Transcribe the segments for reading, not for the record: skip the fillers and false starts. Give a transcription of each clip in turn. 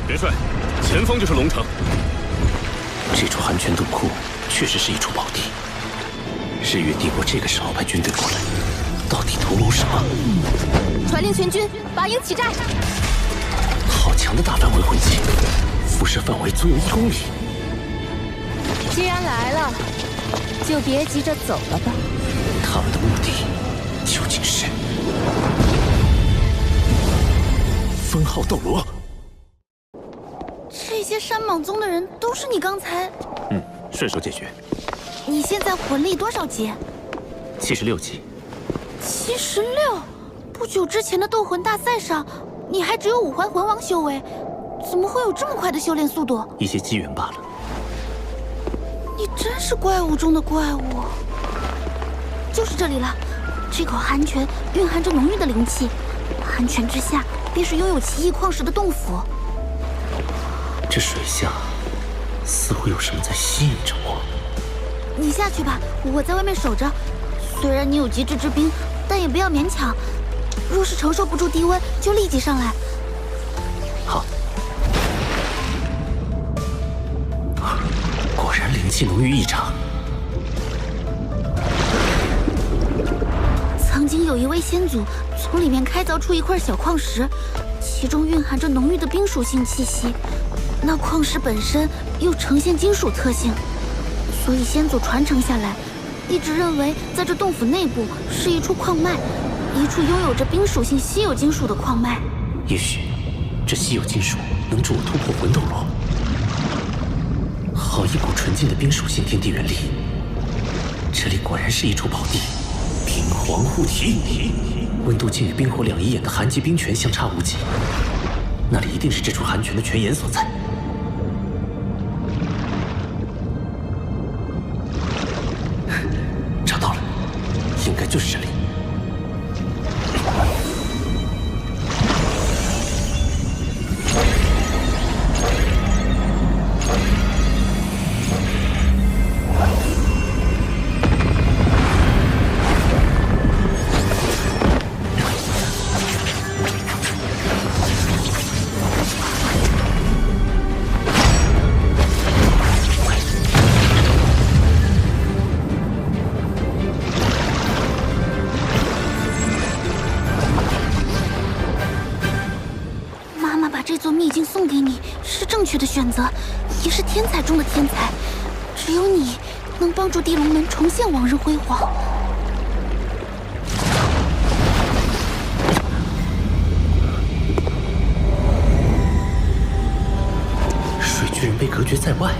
元帅，前方就是龙城。这处寒泉洞窟确实是一处宝地。日月帝国这个时候派军队过来，到底图谋什么？传令全军拔营起寨！好强的大范围魂技，辐射范围足有1公里。既然来了，就别急着走了吧。他们的目的究竟是？封号斗罗。这些山莽宗的人都是你刚才……顺手解决。你现在魂力多少级？76级。76？不久之前的斗魂大赛上，你还只有5环魂王修为，怎么会有这么快的修炼速度？一些机缘罢了。你真是怪物中的怪物。就是这里了，这口寒泉蕴含着浓郁的灵气，寒泉之下便是拥有奇异矿石的洞府。这水下似乎有什么在吸引着我。你下去吧，我在外面守着。虽然你有极致之冰，但也不要勉强。若是承受不住低温，就立即上来。好。果然灵气浓郁异常。曾经有一位先祖从里面开凿出一块小矿石，其中蕴含着浓郁的冰属性气息。那矿石本身又呈现金属特性，所以先祖传承下来，一直认为在这洞府内部是一处矿脉，一处拥有着冰属性稀有金属的矿脉。也许这稀有金属能助我突破魂斗罗。好一股纯净的冰属性天地元力，这里果然是一处宝地。冰皇护体，温度竟与冰火两仪眼的寒极冰泉相差无几，那里一定是这处寒泉的泉眼所在。找到了，应该就是这里。送给你是正确的选择，也是天才中的天才。只有你能帮助地龙门重现往日辉煌。水巨人被隔绝在外。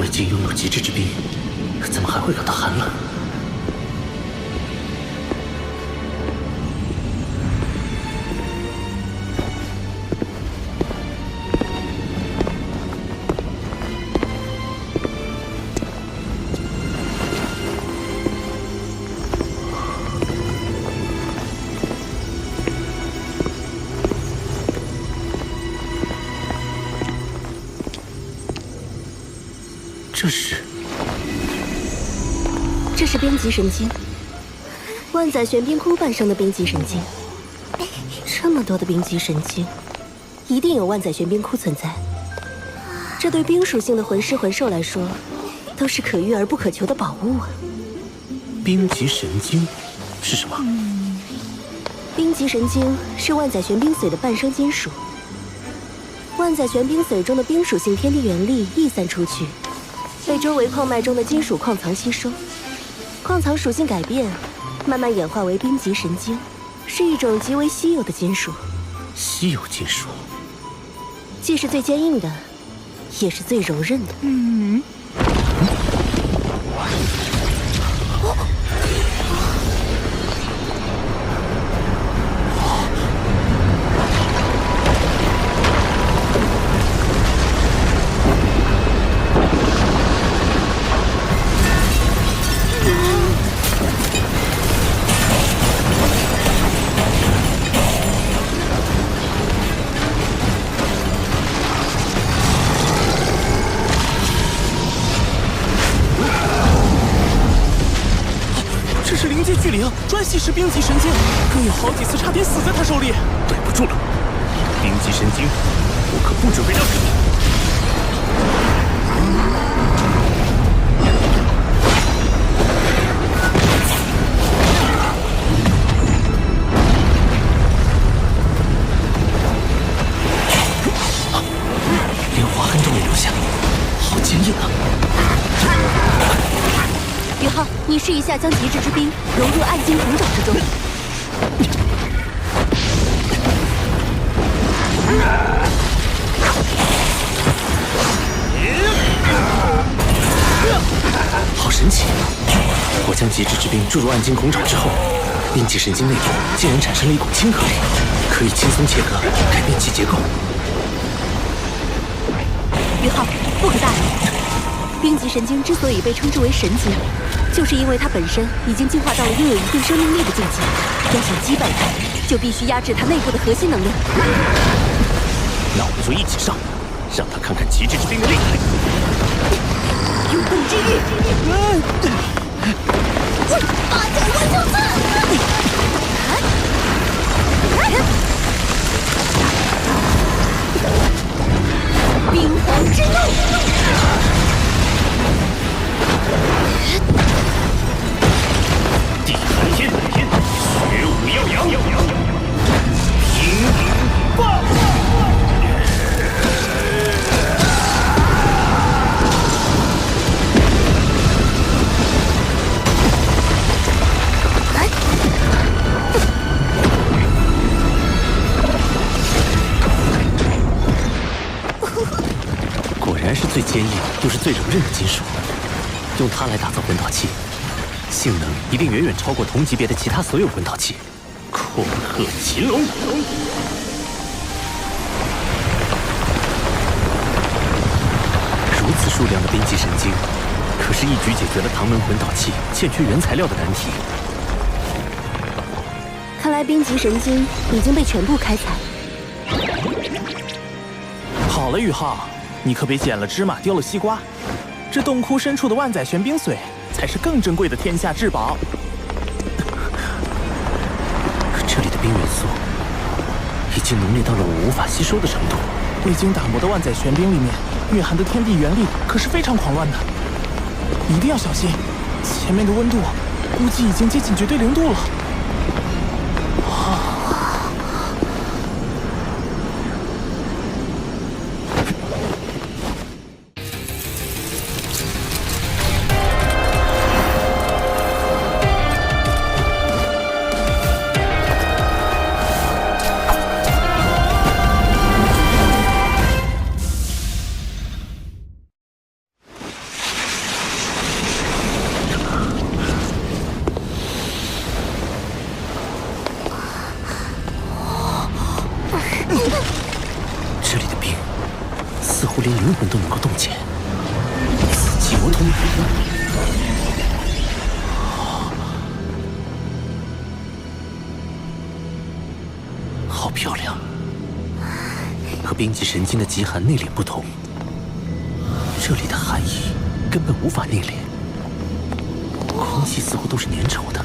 已经拥有极致之冰，怎么还会感到寒冷？这是冰极神经，万载玄冰窟诞生的冰极神经。这么多的冰极神经，一定有万载玄冰窟存在。这对冰属性的魂师魂兽来说，都是可遇而不可求的宝物啊！冰极神经是什么？冰极神经是万载玄冰髓的半生金属。万载玄冰髓中的冰属性天地元力溢散出去，被周围矿脉中的金属矿藏吸收。矿藏属性改变，慢慢演化为冰极神经，是一种极为稀有的金属。稀有金属，既是最坚硬的，也是最柔韧的。断吸食冰级神经，更有好几次差点死在他手里。对不住了，冰级神经，我可不准备让你。连划痕都没留下，好坚硬啊！宇浩，你试一下将极致之冰融入暗金铜爪之中。好神奇！我将极致之冰注入暗金孔爪之后，冰级神经内部竟然产生了一股亲和力，可以轻松切割，改变其结构。宇浩，不可大意。冰级神经之所以被称之为神经，就是因为它本身已经进化到了拥有一定生命力的境界。要想击败它，就必须压制它内部的核心能量。那我们就一起上，让他看看极致之冰的厉害。永动之域，八角万寿刺！冰皇之怒！地寒天，雪舞耀阳，平霸。果然是最坚硬又是最柔韧的金属，用它来打造魂导器，性能一定远远超过同级别的其他所有魂导器。恐吓秦龙，如此数量的冰级神经，可是一举解决了唐门魂导器欠缺原材料的难题。看来冰级神经已经被全部开采。好了，宇浩，你可别捡了芝麻丢了西瓜。这洞窟深处的万载玄冰髓才是更珍贵的天下至宝。这里的冰元素已经浓烈到了我无法吸收的程度。未经打磨的万载玄冰里面蕴含的天地元力可是非常狂乱的，一定要小心。前面的温度估计已经接近绝对零度了。这里的冰似乎连灵魂都能够冻结，死寂魔通。好漂亮，和冰级神经的极寒内敛不同，这里的寒意根本无法内敛，空气似乎都是粘稠的。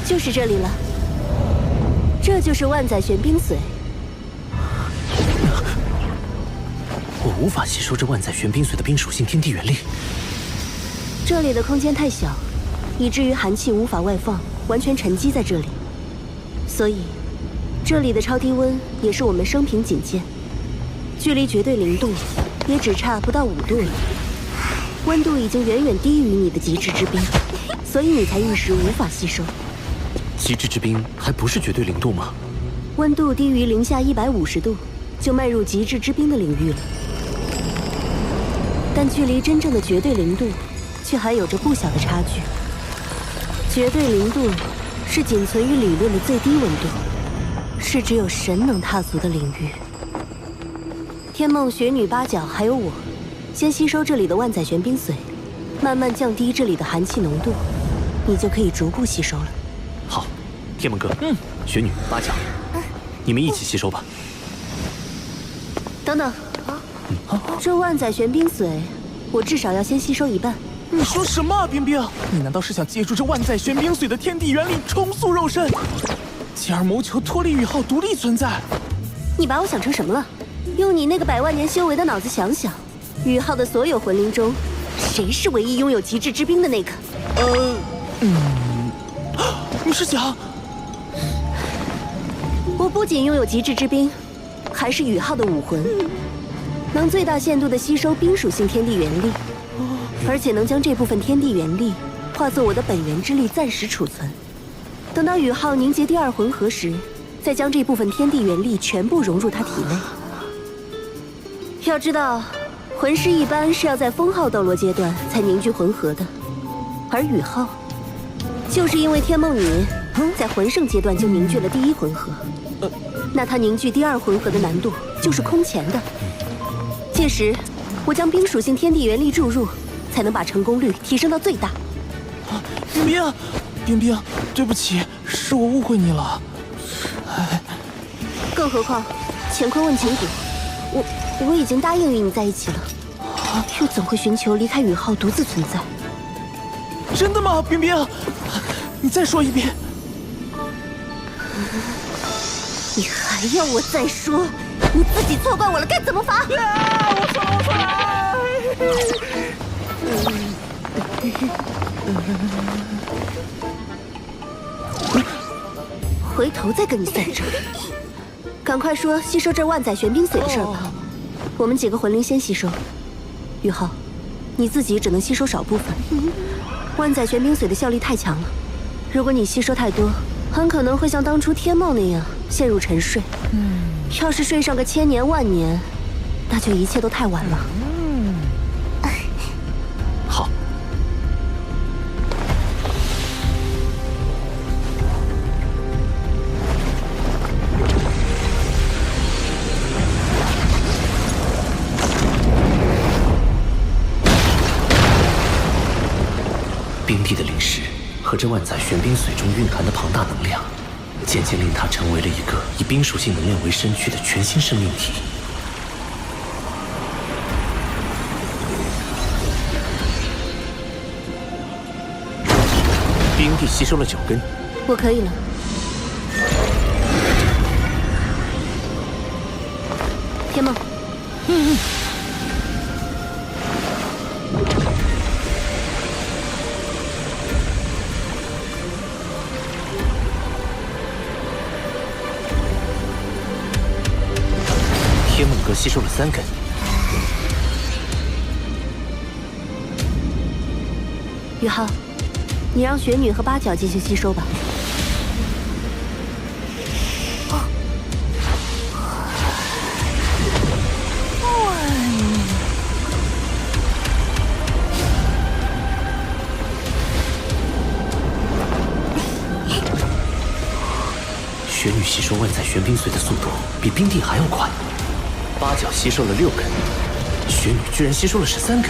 就是这里了，这就是万载玄冰髓。我无法吸收这万载玄冰髓的冰属性天地元力。这里的空间太小，以至于寒气无法外放，完全沉积在这里。所以，这里的超低温也是我们生平仅见，距离绝对零度也只差不到5度了。温度已经远远低于你的极致之冰，所以你才一时无法吸收。极致之冰还不是绝对零度吗？温度低于零下150度，就迈入极致之冰的领域了。但距离真正的绝对零度，却还有着不小的差距。绝对零度是仅存于理论的最低温度，是只有神能踏足的领域。天梦、雪女、八角还有我，先吸收这里的万载玄冰髓，慢慢降低这里的寒气浓度，你就可以逐步吸收了。好，天梦哥，雪女、八角，你们一起吸收吧。等等，这万载玄冰髓我至少要先吸收一半。你说什么啊，冰冰？你难道是想借助这万载玄冰髓的天地原力重塑肉身，进而谋求脱离宇浩独立存在？你把我想成什么了？用你那个100万年修为的脑子想想，宇浩的所有魂灵中，谁是唯一拥有极致之冰的那个？你是讲？我不仅拥有极致之冰，还是宇浩的武魂，能最大限度地吸收冰属性天地元力，而且能将这部分天地元力化作我的本源之力暂时储存。等到宇浩凝结第2魂核时，再将这部分天地元力全部融入他体内。要知道，魂师一般是要在封号斗罗阶段才凝聚魂核的，而宇浩就是因为天梦女在魂圣阶段就凝聚了第1魂核，那他凝聚第2魂核的难度就是空前的。届时，我将冰属性天地元力注入，才能把成功率提升到最大。冰冰，冰冰，对不起，是我误会你了。更何况，乾坤问情谷，我已经答应与你在一起了，又怎会寻求离开宇浩独自存在？真的吗，冰冰？你再说一遍。你还要我再说？你自己错怪我了，该怎么罚？我错了。回头再跟你算账。赶快说吸收这万载玄冰髓的事儿吧。我们几个魂灵先吸收。宇浩，你自己只能吸收少部分。万载玄冰髓的效力太强了，如果你吸收太多，很可能会像当初天梦那样陷入沉睡。要是睡上个1000年万年，那就一切都太晚了。好。冰帝的灵石和这万载玄冰髓中蕴含的庞大能量，渐渐令它成为了一个以冰属性能量为身躯的全新生命体。冰帝吸收了9根，我可以了。天梦，天梦哥吸收了3根。宇浩，你让雪女和八角进行吸收吧。雪女吸收万载玄冰髓的速度比冰帝还要快，八角吸收了6根，雪女居然吸收了13根。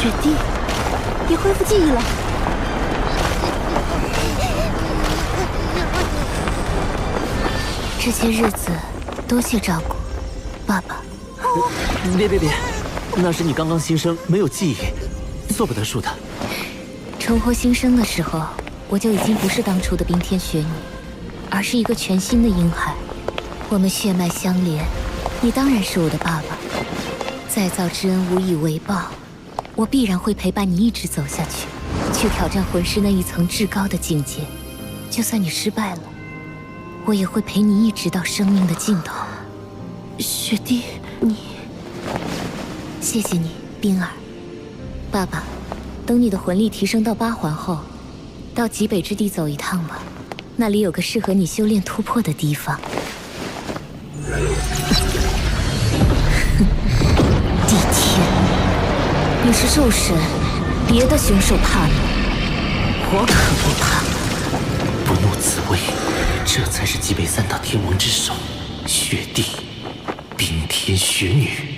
雪帝，你恢复记忆了。这些日子多谢照顾，爸爸。别，那是你刚刚新生，没有记忆，做不得数的。重获新生的时候，我就已经不是当初的冰天雪女，而是一个全新的婴孩。我们血脉相连，你当然是我的爸爸。再造之恩无以为报，我必然会陪伴你一直走下去，去挑战魂师那一层至高的境界。就算你失败了，我也会陪你一直到生命的尽头。雪弟，你……谢谢你，冰儿。爸爸，等你的魂力提升到8环后，到极北之地走一趟吧，那里有个适合你修炼突破的地方。地天，你是兽神，别的选手怕你，我可不怕。不怒自威，这才是极北3大天王之首，雪帝，冰天雪女。